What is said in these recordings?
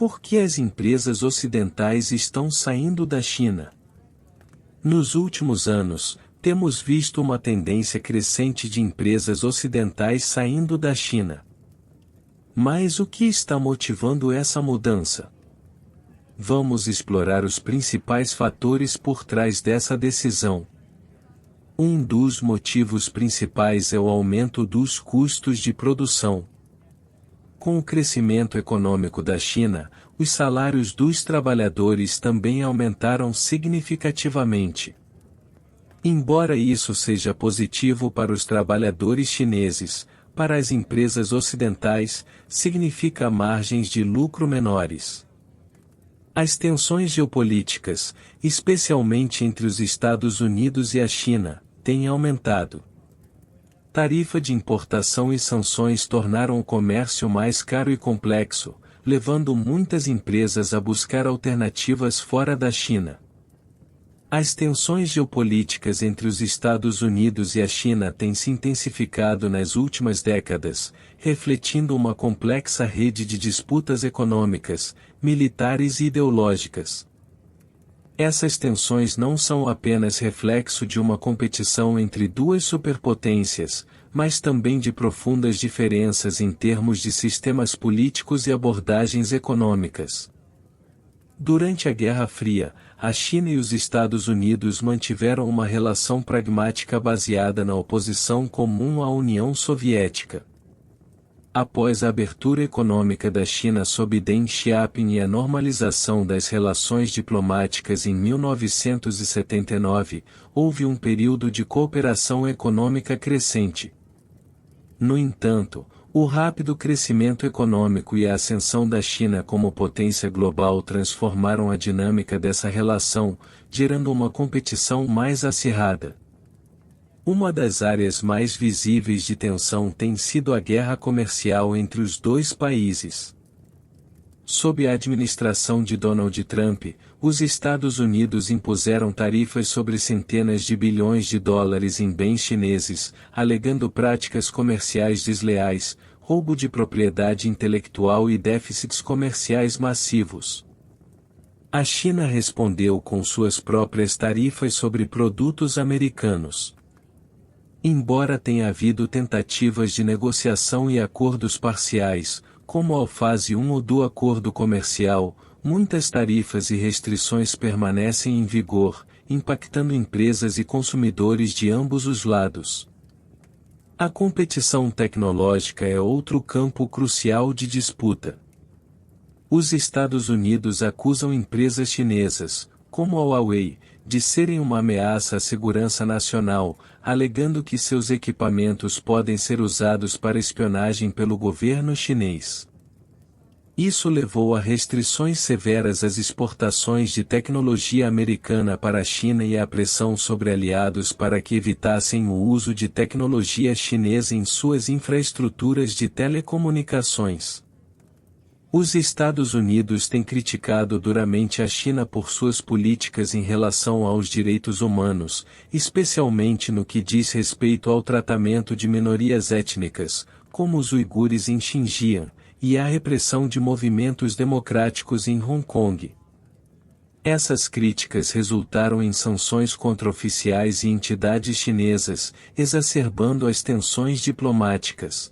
Por que as empresas ocidentais estão saindo da China? Nos últimos anos, temos visto uma tendência crescente de empresas ocidentais saindo da China. Mas o que está motivando essa mudança? Vamos explorar os principais fatores por trás dessa decisão. Um dos motivos principais é o aumento dos custos de produção. Com o crescimento econômico da China, os salários dos trabalhadores também aumentaram significativamente. Embora isso seja positivo para os trabalhadores chineses, para as empresas ocidentais, significa margens de lucro menores. As tensões geopolíticas, especialmente entre os Estados Unidos e a China, têm aumentado. Tarifa de importação e sanções tornaram o comércio mais caro e complexo, levando muitas empresas a buscar alternativas fora da China. As tensões geopolíticas entre os Estados Unidos e a China têm se intensificado nas últimas décadas, refletindo uma complexa rede de disputas econômicas, militares e ideológicas. Essas tensões não são apenas reflexo de uma competição entre duas superpotências, mas também de profundas diferenças em termos de sistemas políticos e abordagens econômicas. Durante a Guerra Fria, a China e os Estados Unidos mantiveram uma relação pragmática baseada na oposição comum à União Soviética. Após a abertura econômica da China sob Deng Xiaoping e a normalização das relações diplomáticas em 1979, houve um período de cooperação econômica crescente. No entanto, o rápido crescimento econômico e a ascensão da China como potência global transformaram a dinâmica dessa relação, gerando uma competição mais acirrada. Uma das áreas mais visíveis de tensão tem sido a guerra comercial entre os dois países. Sob a administração de Donald Trump, os Estados Unidos impuseram tarifas sobre centenas de bilhões de dólares em bens chineses, alegando práticas comerciais desleais, roubo de propriedade intelectual e déficits comerciais massivos. A China respondeu com suas próprias tarifas sobre produtos americanos. Embora tenha havido tentativas de negociação e acordos parciais, como a fase 1 do acordo comercial, muitas tarifas e restrições permanecem em vigor, impactando empresas e consumidores de ambos os lados. A competição tecnológica é outro campo crucial de disputa. Os Estados Unidos acusam empresas chinesas, como a Huawei, de serem uma ameaça à segurança nacional, alegando que seus equipamentos podem ser usados para espionagem pelo governo chinês. Isso levou a restrições severas às exportações de tecnologia americana para a China e à pressão sobre aliados para que evitassem o uso de tecnologia chinesa em suas infraestruturas de telecomunicações. Os Estados Unidos têm criticado duramente a China por suas políticas em relação aos direitos humanos, especialmente no que diz respeito ao tratamento de minorias étnicas, como os uigures em Xinjiang, e à repressão de movimentos democráticos em Hong Kong. Essas críticas resultaram em sanções contra oficiais e entidades chinesas, exacerbando as tensões diplomáticas.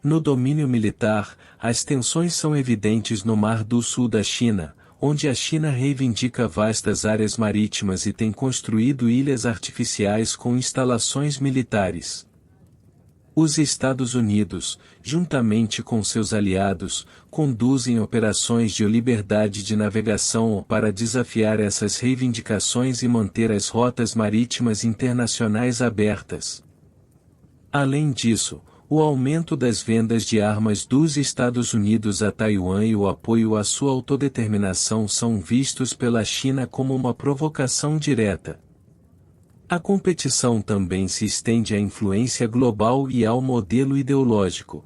No domínio militar, as tensões são evidentes no Mar do Sul da China, onde a China reivindica vastas áreas marítimas e tem construído ilhas artificiais com instalações militares. Os Estados Unidos, juntamente com seus aliados, conduzem operações de liberdade de navegação para desafiar essas reivindicações e manter as rotas marítimas internacionais abertas. Além disso, o aumento das vendas de armas dos Estados Unidos a Taiwan e o apoio à sua autodeterminação são vistos pela China como uma provocação direta. A competição também se estende à influência global e ao modelo ideológico.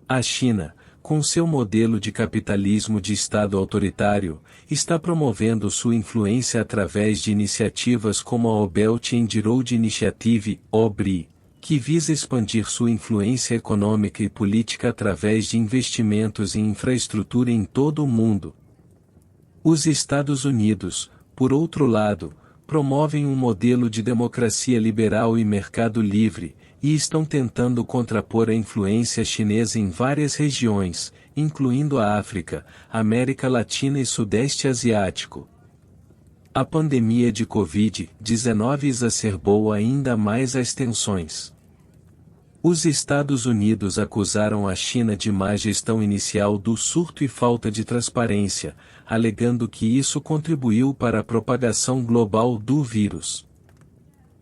A China, com seu modelo de capitalismo de Estado autoritário, está promovendo sua influência através de iniciativas como a Belt and Road Initiative, OBRI, que visa expandir sua influência econômica e política através de investimentos em infraestrutura em todo o mundo. Os Estados Unidos, por outro lado, promovem um modelo de democracia liberal e mercado livre, e estão tentando contrapor a influência chinesa em várias regiões, incluindo a África, América Latina e Sudeste Asiático. A pandemia de Covid-19 exacerbou ainda mais as tensões. Os Estados Unidos acusaram a China de má gestão inicial do surto e falta de transparência, alegando que isso contribuiu para a propagação global do vírus.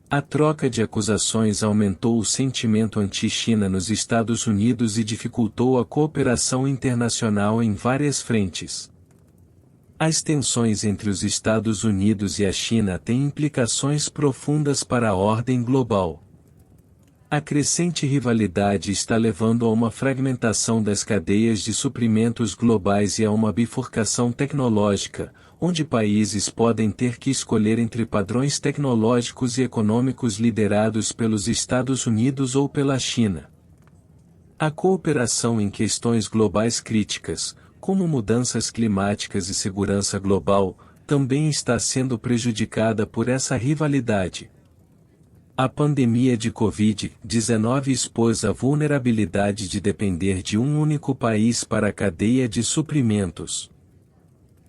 A troca de acusações aumentou o sentimento anti-China nos Estados Unidos e dificultou a cooperação internacional em várias frentes. As tensões entre os Estados Unidos e a China têm implicações profundas para a ordem global. A crescente rivalidade está levando a uma fragmentação das cadeias de suprimentos globais e a uma bifurcação tecnológica, onde países podem ter que escolher entre padrões tecnológicos e econômicos liderados pelos Estados Unidos ou pela China. A cooperação em questões globais críticas, como mudanças climáticas e segurança global, também está sendo prejudicada por essa rivalidade. A pandemia de Covid-19 expôs a vulnerabilidade de depender de um único país para a cadeia de suprimentos.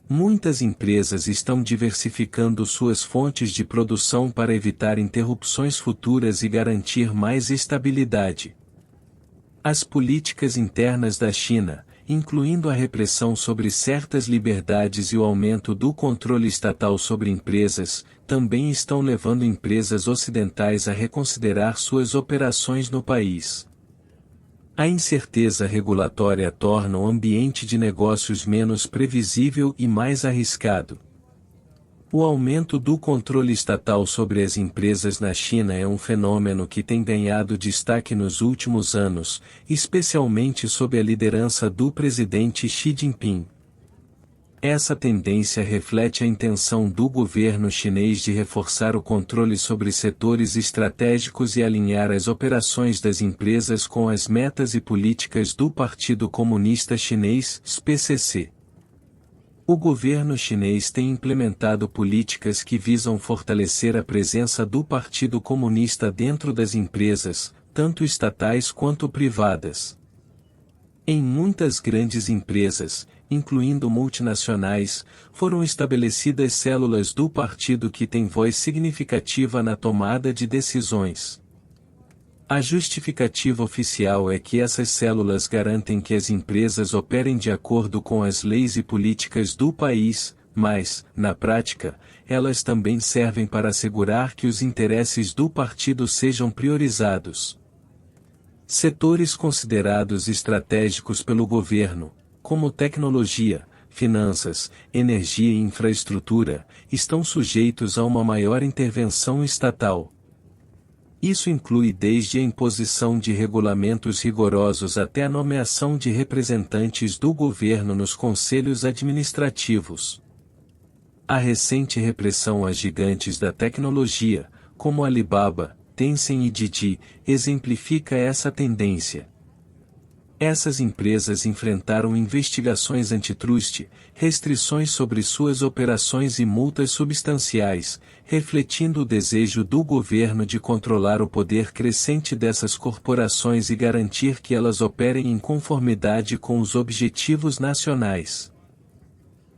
Muitas empresas estão diversificando suas fontes de produção para evitar interrupções futuras e garantir mais estabilidade. As políticas internas da China, incluindo a repressão sobre certas liberdades e o aumento do controle estatal sobre empresas, também estão levando empresas ocidentais a reconsiderar suas operações no país. A incerteza regulatória torna o ambiente de negócios menos previsível e mais arriscado. O aumento do controle estatal sobre as empresas na China é um fenômeno que tem ganhado destaque nos últimos anos, especialmente sob a liderança do presidente Xi Jinping. Essa tendência reflete a intenção do governo chinês de reforçar o controle sobre setores estratégicos e alinhar as operações das empresas com as metas e políticas do Partido Comunista Chinês, PCC. O governo chinês tem implementado políticas que visam fortalecer a presença do Partido Comunista dentro das empresas, tanto estatais quanto privadas. Em muitas grandes empresas, incluindo multinacionais, foram estabelecidas células do partido que têm voz significativa na tomada de decisões. A justificativa oficial é que essas células garantem que as empresas operem de acordo com as leis e políticas do país, mas, na prática, elas também servem para assegurar que os interesses do partido sejam priorizados. Setores considerados estratégicos pelo governo, como tecnologia, finanças, energia e infraestrutura, estão sujeitos a uma maior intervenção estatal. Isso inclui desde a imposição de regulamentos rigorosos até a nomeação de representantes do governo nos conselhos administrativos. A recente repressão às gigantes da tecnologia, como Alibaba, Tencent e Didi, exemplifica essa tendência. Essas empresas enfrentaram investigações antitrust, restrições sobre suas operações e multas substanciais, refletindo o desejo do governo de controlar o poder crescente dessas corporações e garantir que elas operem em conformidade com os objetivos nacionais.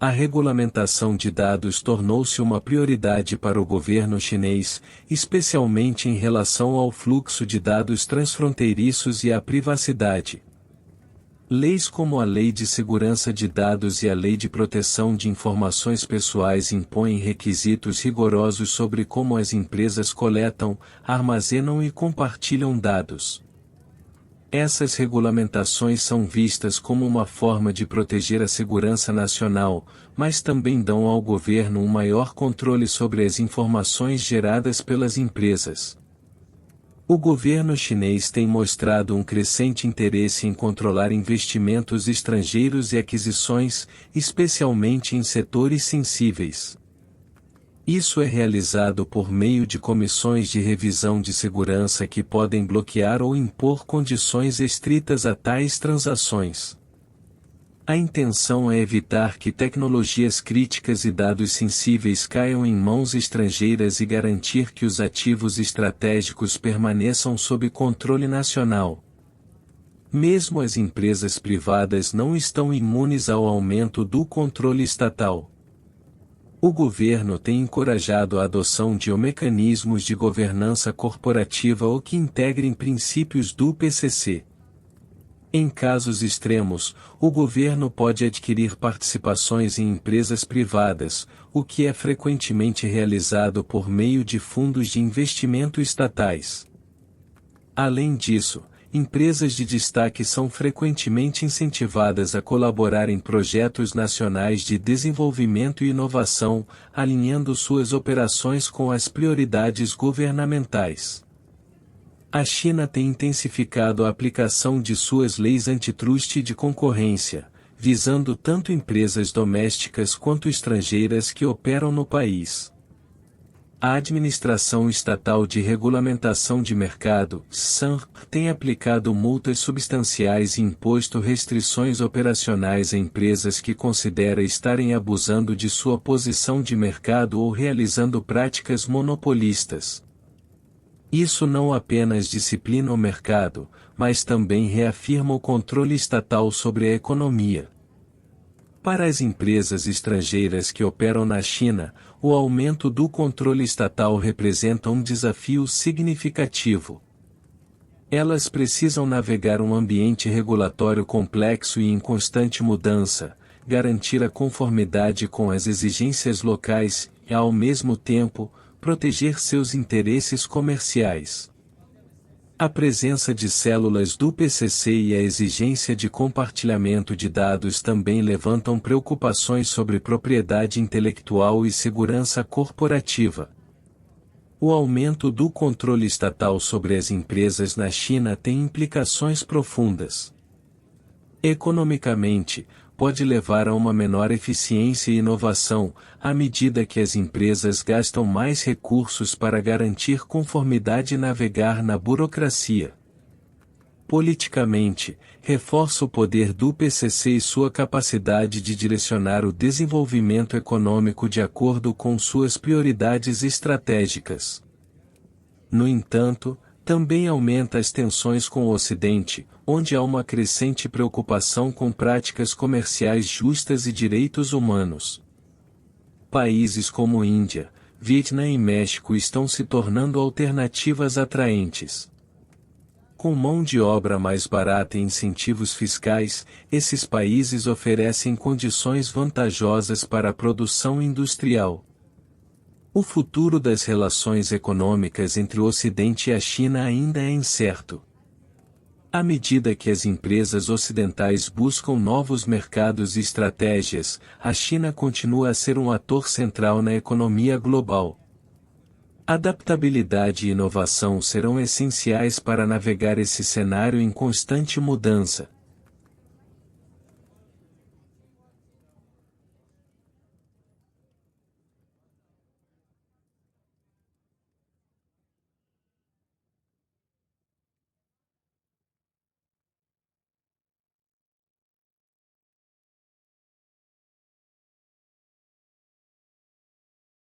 A regulamentação de dados tornou-se uma prioridade para o governo chinês, especialmente em relação ao fluxo de dados transfronteiriços e à privacidade. Leis como a Lei de Segurança de Dados e a Lei de Proteção de Informações Pessoais impõem requisitos rigorosos sobre como as empresas coletam, armazenam e compartilham dados. Essas regulamentações são vistas como uma forma de proteger a segurança nacional, mas também dão ao governo um maior controle sobre as informações geradas pelas empresas. O governo chinês tem mostrado um crescente interesse em controlar investimentos estrangeiros e aquisições, especialmente em setores sensíveis. Isso é realizado por meio de comissões de revisão de segurança que podem bloquear ou impor condições estritas a tais transações. A intenção é evitar que tecnologias críticas e dados sensíveis caiam em mãos estrangeiras e garantir que os ativos estratégicos permaneçam sob controle nacional. Mesmo as empresas privadas não estão imunes ao aumento do controle estatal. O governo tem encorajado a adoção de mecanismos de governança corporativa ou que integrem princípios do PCC. Em casos extremos, o governo pode adquirir participações em empresas privadas, o que é frequentemente realizado por meio de fundos de investimento estatais. Além disso, empresas de destaque são frequentemente incentivadas a colaborar em projetos nacionais de desenvolvimento e inovação, alinhando suas operações com as prioridades governamentais. A China tem intensificado a aplicação de suas leis antitrust e de concorrência, visando tanto empresas domésticas quanto estrangeiras que operam no país. A Administração Estatal de Regulamentação de Mercado, SAN, tem aplicado multas substanciais e imposto restrições operacionais a empresas que considera estarem abusando de sua posição de mercado ou realizando práticas monopolistas. Isso não apenas disciplina o mercado, mas também reafirma o controle estatal sobre a economia. Para as empresas estrangeiras que operam na China, o aumento do controle estatal representa um desafio significativo. Elas precisam navegar um ambiente regulatório complexo e em constante mudança, garantir a conformidade com as exigências locais e, ao mesmo tempo, proteger seus interesses comerciais. A presença de células do PCC e a exigência de compartilhamento de dados também levantam preocupações sobre propriedade intelectual e segurança corporativa. O aumento do controle estatal sobre as empresas na China tem implicações profundas. Economicamente, pode levar a uma menor eficiência e inovação, à medida que as empresas gastam mais recursos para garantir conformidade e navegar na burocracia. Politicamente, reforça o poder do PCC e sua capacidade de direcionar o desenvolvimento econômico de acordo com suas prioridades estratégicas. No entanto, também aumenta as tensões com o Ocidente, onde há uma crescente preocupação com práticas comerciais justas e direitos humanos. Países como Índia, Vietnã e México estão se tornando alternativas atraentes. Com mão de obra mais barata e incentivos fiscais, esses países oferecem condições vantajosas para a produção industrial. O futuro das relações econômicas entre o Ocidente e a China ainda é incerto. À medida que as empresas ocidentais buscam novos mercados e estratégias, a China continua a ser um ator central na economia global. Adaptabilidade e inovação serão essenciais para navegar esse cenário em constante mudança.